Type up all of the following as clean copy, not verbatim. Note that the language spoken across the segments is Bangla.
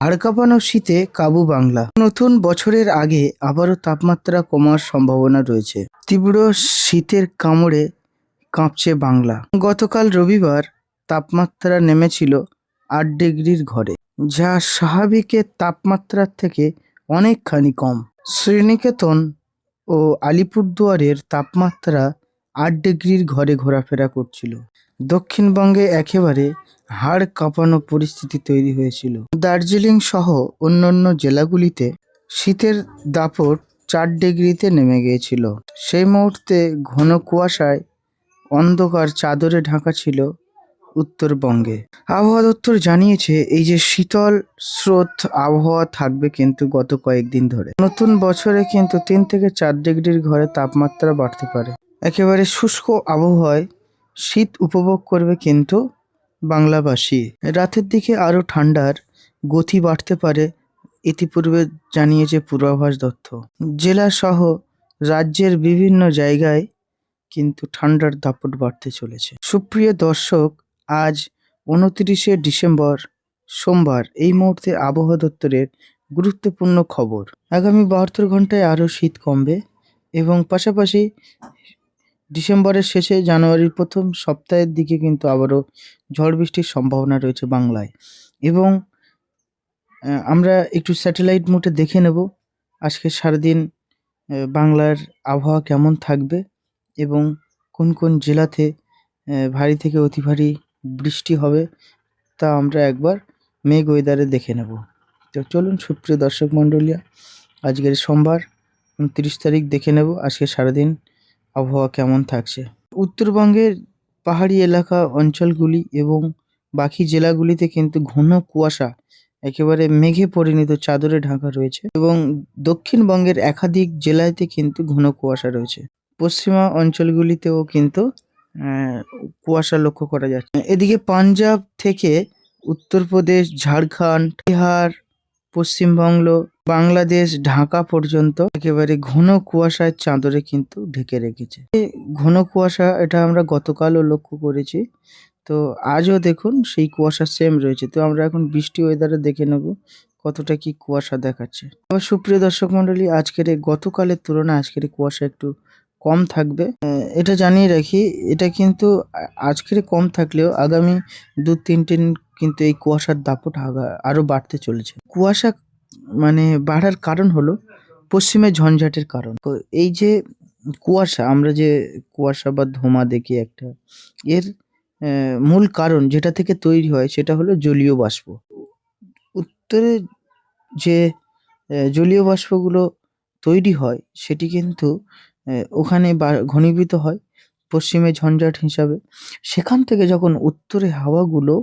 হাড় কাঁপানো শীতে কাবু বাংলা। নতুন বছরের আগে আবারও তাপমাত্রা কমার সম্ভাবনা রয়েছে। তীব্র শীতের কামড়ে কাঁপছে বাংলা। গতকাল রবিবার তাপমাত্রা নেমেছিল 8 ডিগ্রির ঘরে, যা স্বাভাবিকের তাপমাত্রার থেকে অনেকখানি কম। শ্রীনিকেতন ও আলিপুরদুয়ারের তাপমাত্রা 8 ডিগ্রির ঘরে ঘোরাফেরা করছিল। দক্ষিণবঙ্গে একেবারে হাড় কাঁপানো পরিস্থিতি তৈরি হয়েছিল। দার্জিলিং সহ অন্যান্য জেলাগুলিতে শীতের দাপট 4 ডিগ্রিতে নেমে গিয়েছিল। সেই মুহূর্তে ঘন কুয়াশায় অন্ধকার চাদরে ঢাকা ছিল উত্তরবঙ্গে। আবহাওয়া দপ্তর জানিয়েছে, এই যে শীতল স্রোত আবহাওয়া থাকবে কিন্তু গত কয়েকদিন ধরে। নতুন বছরে কিন্তু 3 থেকে 4 ডিগ্রির ঘরে তাপমাত্রা বাড়তে পারে। একেবারে শুষ্ক আবহাওয়ায় শীত উপভোগ করবে কিন্তু বাংলাবাসী। রাতের দিকে আরও ঠান্ডার গতি বাড়তে পারে, ইতিপূর্বে জানিয়েছে পূর্বাভাস দপ্তর। জেলা সহ রাজ্যের বিভিন্ন জায়গায় কিন্তু ঠান্ডার দাপট বাড়তে চলেছে। সুপ্রিয় দর্শক, আজ 29শে ডিসেম্বর সোমবার। এই মুহূর্তে আবহাওয়া দপ্তরের গুরুত্বপূর্ণ খবর। আগামী 72 ঘন্টায় আরও শীত কমবে এবং পাশাপাশি ডিসেম্বরের শেষে জানুয়ারির প্রথম সপ্তাহের দিকে কিন্তু আবারও ঝড় বৃষ্টির সম্ভাবনা রয়েছে বাংলায়। এবং আমরা একটু স্যাটেলাইট মোডে দেখে নেব আজকে সারাদিন বাংলার আবহাওয়া কেমন থাকবে এবং কোন কোন জেলাতে ভারী থেকে অতি ভারী বৃষ্টি হবে, তা আমরা একবার মেঘ ওয়েদারে দেখে নেব। তো চলুন সুপ্রিয় দর্শক মণ্ডলী, আজকের সোমবার 29 তারিখ দেখে নেব আজকে সারাদিন আবহাওয়া কেমন থাকছে। উত্তরবঙ্গের পাহাড়ি এলাকা অঞ্চলগুলি এবং বাকি জেলাগুলিতে কিন্তু ঘন কুয়াশা একেবারে মেঘে পরিণত চাদরে ঢাকা রয়েছে এবং দক্ষিণবঙ্গের একাধিক জেলাতে কিন্তু ঘন কুয়াশা রয়েছে। পশ্চিমা অঞ্চলগুলিতেও কিন্তু কুয়াশা লক্ষ্য করা যাচ্ছে। এদিকে পাঞ্জাব থেকে উত্তরপ্রদেশ, ঝাড়খণ্ড, বিহার, পশ্চিমবঙ্গ, বাংলাদেশ, ঢাকা পর্যন্ত একেবারে ঘন কুয়াশার চাদরে কিন্তু ঢেকে রেখেছে। ঘন কুয়াশা এটা আমরা গতকালও লক্ষ্য করেছি, তো আজও দেখুন সেই কুয়াশা সেম রয়েছে। তো আমরা এখন বৃষ্টি ওয়েদারে দেখে নেব কতটা কি কুয়াশা দেখাচ্ছে। আবার সুপ্রিয় দর্শক মণ্ডলী, আজকের গতকালের তুলনায় আজকের কুয়াশা একটু কম থাকবে। এটা জানিয়ে রাখি, এটা কিন্তু আজকের কম থাকলেও আগামী 2-3 দিন কিন্তু এই কুয়াশার দাপট আরও বাড়তে চলেছে। কুয়াশা মানে বাড়ার কারণ হলো পশ্চিমের ঝঞ্ঝাটের কারণ। তো এই যে কুয়াশা, আমরা যে কুয়াশা বা ধোঁয়া দেখি একটা, এর মূল কারণ যেটা থেকে তৈরি হয় সেটা হলো জলীয় বাষ্প। উত্তরে যে জলীয় বাষ্পগুলো তৈরি হয় সেটি কিন্তু ওখানে ঘনীভূত হয় পশ্চিমে ঝঞ্ঝাট হিসাবে। সেখান থেকে যখন উত্তরে হাওয়াগুলো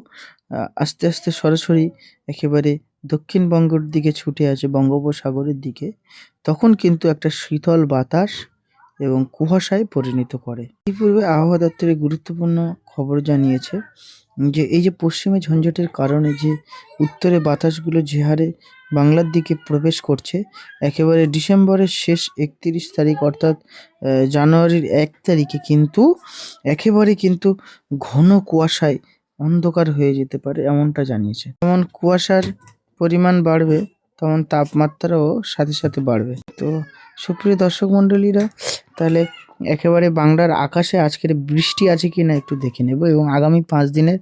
আস্তে আস্তে সরাসরি একেবারে দক্ষিণবঙ্গের দিকে ছুটে আসে বঙ্গোপসাগরের দিকে, তখন কিন্তু একটা শীতল বাতাস এবং কুয়াশায় পরিণত করে। ইতিপূর্বে আবহাওয়া দপ্তরের গুরুত্বপূর্ণ খবর জানিয়েছে যে এই যে পশ্চিমে ঝঞ্ঝাটের কারণে যে উত্তরে বাতাসগুলো যে হারে বাংলার দিকে প্রবেশ করছে, একেবারে ডিসেম্বরের শেষ 31 তারিখ অর্থাৎ জানুয়ারির 1 তারিখে কিন্তু একেবারে কিন্তু ঘন কুয়াশায় অন্ধকার হয়ে যেতে পারে, এমনটা জানিয়েছে। যেমন কুয়াশার পরিমাণ বাড়বে তেমন তাপমাত্রাও সাথে সাথে বাড়বে। তো সুপ্রিয় দর্শক মণ্ডলীরা, তাহলে একেবারে বাংলার আকাশে আজকের বৃষ্টি আছে কি না একটু দেখে নেব এবং আগামী 5 দিনের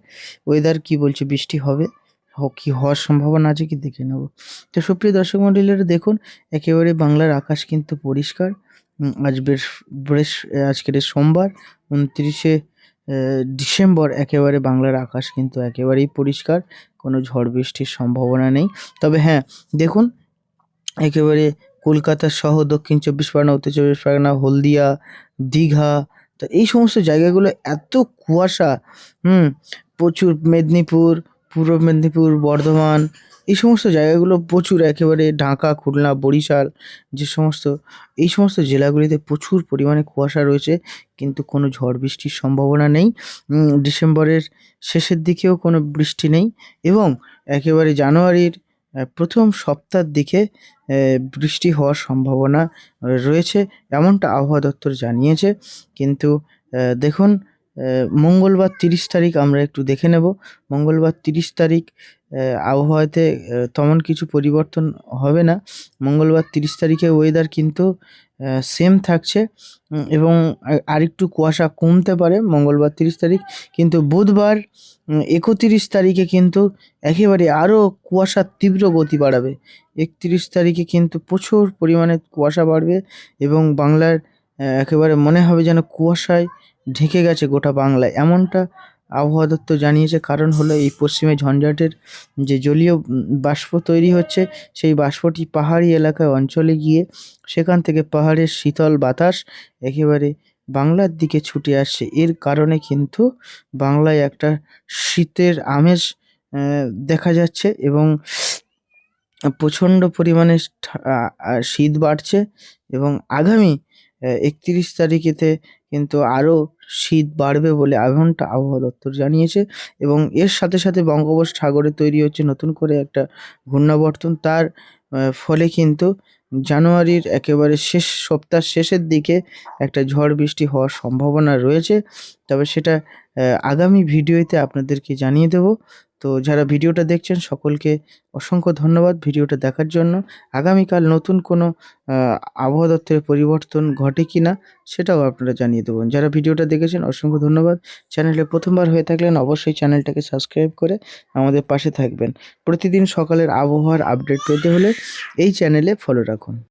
ওয়েদার কি বলছে, বৃষ্টি হবে কি হওয়ার সম্ভাবনা আছে কি দেখে নেব। তো সুপ্রিয় দর্শক মণ্ডলীরা দেখুন, একেবারে বাংলার আকাশ কিন্তু পরিষ্কার। আজকের সোমবার 29শে ডিসেম্বর একেবারে বাংলার আকাশ কিন্তু একেবারেই পরিষ্কার, কোনো ঝড় বৃষ্টির সম্ভাবনা নেই। তবে হ্যাঁ দেখুন, একেবারে কলকাতা সহ দক্ষিণ 24 পরগনা, উত্তর 24 পরগনা, হলদিয়া, দীঘা, তো এই সমস্ত জায়গাগুলো এত কুয়াশা, প্রচুর মেদিনীপুর, পূর্ব মেদিনীপুর, বর্ধমান, এই সমস্ত জায়গাগুলো প্রচুর, একেবারে ঢাকা, খুলনা, বরিশাল, এই সমস্ত জেলাগুলিতে প্রচুর পরিমাণে কুয়াশা রয়েছে, কিন্তু কোনো ঝড় বৃষ্টির সম্ভাবনা নেই। ডিসেম্বরের শেষের দিকেও কোনো বৃষ্টি নেই এবং একেবারে জানুয়ারির প্রথম সপ্তাহের দিকে বৃষ্টি হওয়ার সম্ভাবনা রয়েছে, এমনটা আবহাওয়া দপ্তর জানিয়েছে। কিন্তু দেখুন, মঙ্গলবার 30 তারিখ আমরা একটু দেখে নেব। মঙ্গলবার 30 তারিখ আবহাওয়াতে তেমন কিছু পরিবর্তন হবে না। মঙ্গলবার 30 তারিখে ওয়েদার কিন্তু সেম থাকছে, এবং আরেকটু কুয়াশা কমতে পারে মঙ্গলবার 30 তারিখ। কিন্তু বুধবার 31 তারিখে কিন্তু একেবারে আরও কুয়াশার তীব্র গতি বাড়াবে। 31 তারিখে কিন্তু প্রচুর পরিমাণে কুয়াশা বাড়বে, এবং বাংলার একেবারে মনে হবে যেন কুয়াশায় ঢেকে গেছে গোটা বাংলায়, এমনটা আবহাওয়া দপ্তর জানিয়েছে। কারণ হলো এই পশ্চিমে ঝঞ্ঝাটের যে জলীয় বাষ্প তৈরি হচ্ছে, সেই বাষ্পটি পাহাড়ি এলাকায় অঞ্চলে গিয়ে সেখান থেকে পাহাড়ের শীতল বাতাস একেবারে বাংলার দিকে ছুটে আসছে। এর কারণে কিন্তু বাংলায় একটা শীতের আমেজ দেখা যাচ্ছে, এবং প্রচণ্ড পরিমাণে শীত বাড়ছে। এবং আগামী 31 তারিখেতে কিন্তু আরও শীত বাড়বে বলে এমনটা আবহাওয়া দপ্তর জানিয়েছে। এবং এর সাথে সাথে বঙ্গোপসাগরে তৈরি হচ্ছে নতুন করে একটা ঘূর্ণাবর্তন। তার ফলে কিন্তু জানুয়ারির একেবারে শেষ সপ্তাহ শেষের দিকে একটা ঝড় বৃষ্টি হওয়ার সম্ভাবনা রয়েছে। তবে সেটা আগামী ভিডিওতে আপনাদেরকে জানিয়ে দেব। তো যারা ভিডিওটা দেখছেন সকলকে অসংখ্য ধন্যবাদ ভিডিওটা দেখার জন্য। আগামীকাল নতুন কোনো আবহাওয়া দপ্তরের পরিবর্তন ঘটে কি না সেটাও আপনারা জানিয়ে দেবেন। যারা ভিডিওটা দেখেছেন অসংখ্য ধন্যবাদ। চ্যানেলে প্রথমবার হয়ে থাকলেন অবশ্যই চ্যানেলটাকে সাবস্ক্রাইব করে আমাদের পাশে থাকবেন। প্রতিদিন সকালের আবহাওয়ার আপডেট পেতে হলে এই চ্যানেলে ফলো রাখুন।